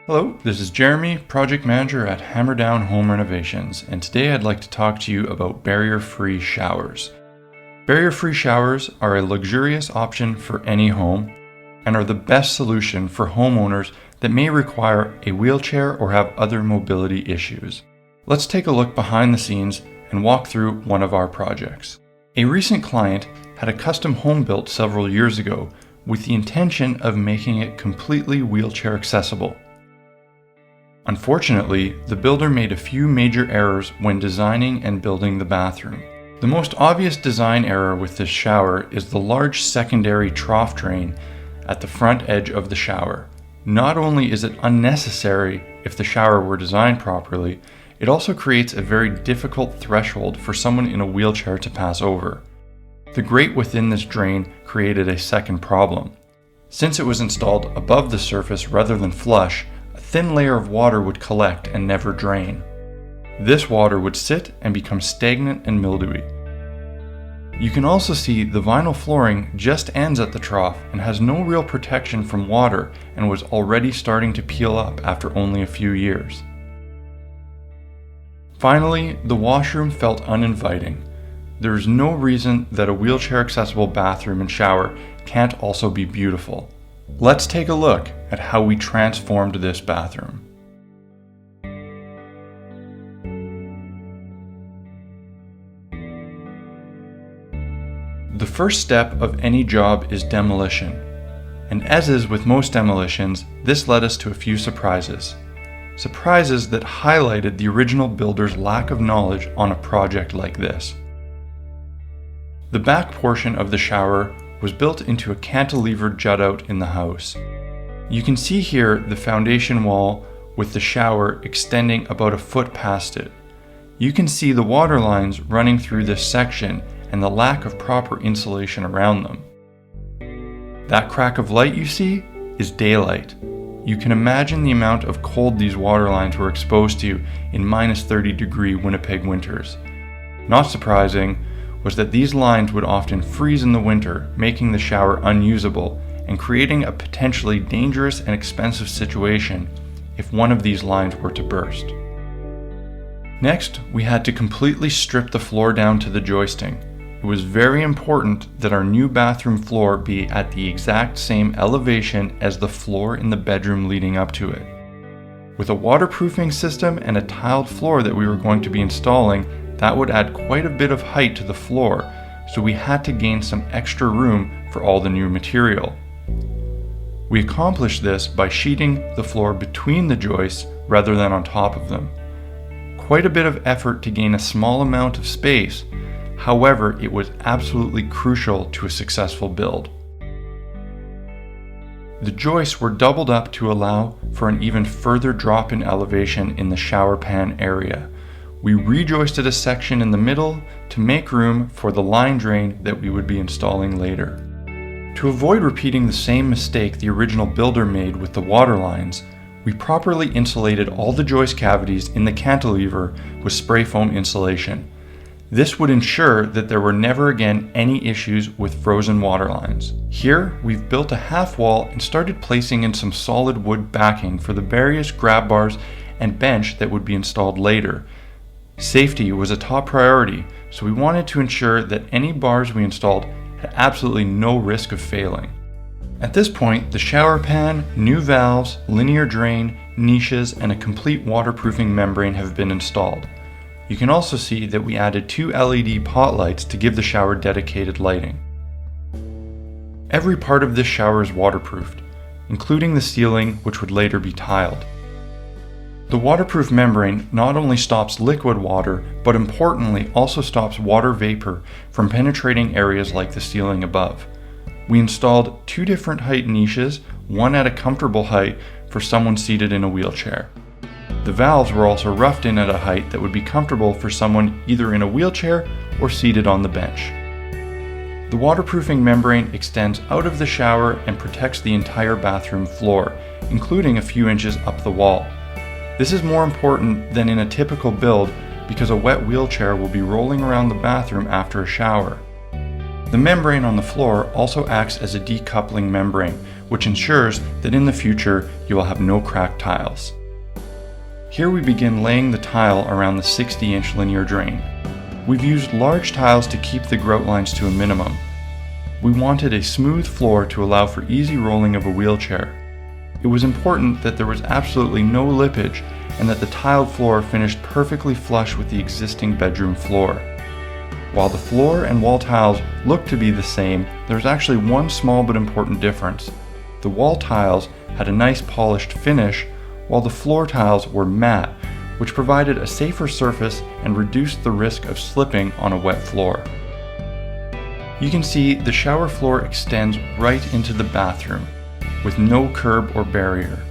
Hello, this is Jeremy, Project Manager at Hammerdown Home Renovations, and today I'd like to talk to you about barrier-free showers. Barrier-free showers are a luxurious option for any home and are the best solution for homeowners that may require a wheelchair or have other mobility issues. Let's take a look behind the scenes and walk through one of our projects. A recent client had a custom home built several years ago with the intention of making it completely wheelchair accessible. Unfortunately, the builder made a few major errors when designing and building the bathroom. The most obvious design error with this shower is the large secondary trough drain at the front edge of the shower. Not only is it unnecessary if the shower were designed properly, it also creates a very difficult threshold for someone in a wheelchair to pass over. The grate within this drain created a second problem. Since it was installed above the surface rather than flush, a thin layer of water would collect and never drain. This water would sit and become stagnant and mildewy. You can also see the vinyl flooring just ends at the trough and has no real protection from water and was already starting to peel up after only a few years. Finally, the washroom felt uninviting. There is no reason that a wheelchair accessible bathroom and shower can't also be beautiful. Let's take a look at how we transformed this bathroom. The first step of any job is demolition, and as is with most demolitions, this led us to a few surprises. Surprises that highlighted the original builder's lack of knowledge on a project like this. The back portion of the shower was built into a cantilevered jut-out in the house. You can see here the foundation wall with the shower extending about a foot past it. You can see the water lines running through this section and the lack of proper insulation around them. That crack of light you see is daylight. You can imagine the amount of cold these water lines were exposed to in -30-degree Winnipeg winters. Not surprising was that these lines would often freeze in the winter, making the shower unusable and creating a potentially dangerous and expensive situation if one of these lines were to burst. Next, we had to completely strip the floor down to the joisting. It was very important that our new bathroom floor be at the exact same elevation as the floor in the bedroom leading up to it. With a waterproofing system and a tiled floor that we were going to be installing, that would add quite a bit of height to the floor, so we had to gain some extra room for all the new material. We accomplished this by sheeting the floor between the joists rather than on top of them. Quite a bit of effort to gain a small amount of space, however, it was absolutely crucial to a successful build. The joists were doubled up to allow for an even further drop in elevation in the shower pan area. We rejoisted a section in the middle to make room for the line drain that we would be installing later. To avoid repeating the same mistake the original builder made with the water lines, we properly insulated all the joist cavities in the cantilever with spray foam insulation. This would ensure that there were never again any issues with frozen water lines. Here, we've built a half wall and started placing in some solid wood backing for the various grab bars and bench that would be installed later. Safety was a top priority, so we wanted to ensure that any bars we installed had absolutely no risk of failing. At this point, the shower pan, new valves, linear drain, niches, and a complete waterproofing membrane have been installed. You can also see that we added 2 LED pot lights to give the shower dedicated lighting. Every part of this shower is waterproofed, including the ceiling, which would later be tiled. The waterproof membrane not only stops liquid water, but importantly also stops water vapor from penetrating areas like the ceiling above. We installed 2 different height niches, one at a comfortable height for someone seated in a wheelchair. The valves were also roughed in at a height that would be comfortable for someone either in a wheelchair or seated on the bench. The waterproofing membrane extends out of the shower and protects the entire bathroom floor, including a few inches up the wall. This is more important than in a typical build because a wet wheelchair will be rolling around the bathroom after a shower. The membrane on the floor also acts as a decoupling membrane, which ensures that in the future you will have no cracked tiles. Here we begin laying the tile around the 60-inch linear drain. We've used large tiles to keep the grout lines to a minimum. We wanted a smooth floor to allow for easy rolling of a wheelchair. It was important that there was absolutely no lippage and that the tiled floor finished perfectly flush with the existing bedroom floor. While the floor and wall tiles look to be the same, there's actually one small but important difference. The wall tiles had a nice polished finish, while the floor tiles were matte, which provided a safer surface and reduced the risk of slipping on a wet floor. You can see the shower floor extends right into the bathroom, with no curb or barrier.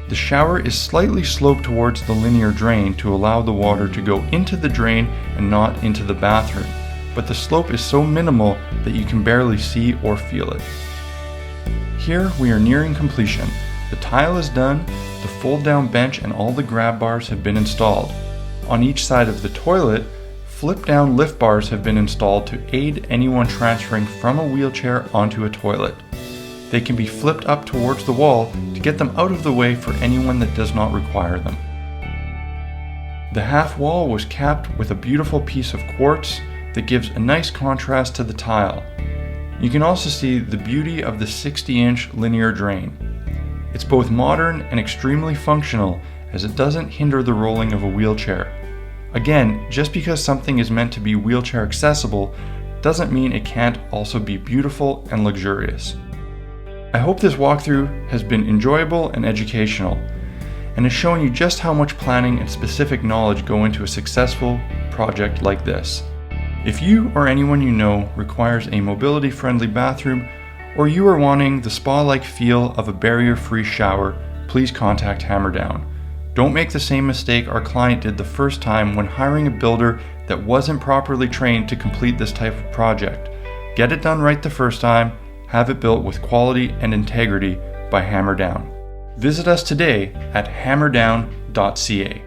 The shower is slightly sloped towards the linear drain to allow the water to go into the drain and not into the bathroom, but the slope is so minimal that you can barely see or feel it. Here we are nearing completion. The tile is done, the fold-down bench and all the grab bars have been installed. On each side of the toilet, flip-down lift bars have been installed to aid anyone transferring from a wheelchair onto a toilet. They can be flipped up towards the wall to get them out of the way for anyone that does not require them. The half wall was capped with a beautiful piece of quartz that gives a nice contrast to the tile. You can also see the beauty of the 60-inch linear drain. It's both modern and extremely functional, as it doesn't hinder the rolling of a wheelchair. Again, just because something is meant to be wheelchair accessible doesn't mean it can't also be beautiful and luxurious. I hope this walkthrough has been enjoyable and educational, and has shown you just how much planning and specific knowledge go into a successful project like this. If you or anyone you know requires a mobility-friendly bathroom, or you are wanting the spa-like feel of a barrier-free shower, please contact Hammerdown. Don't make the same mistake our client did the first time when hiring a builder that wasn't properly trained to complete this type of project. Get it done right the first time, have it built with quality and integrity by Hammerdown. Visit us today at hammerdown.ca.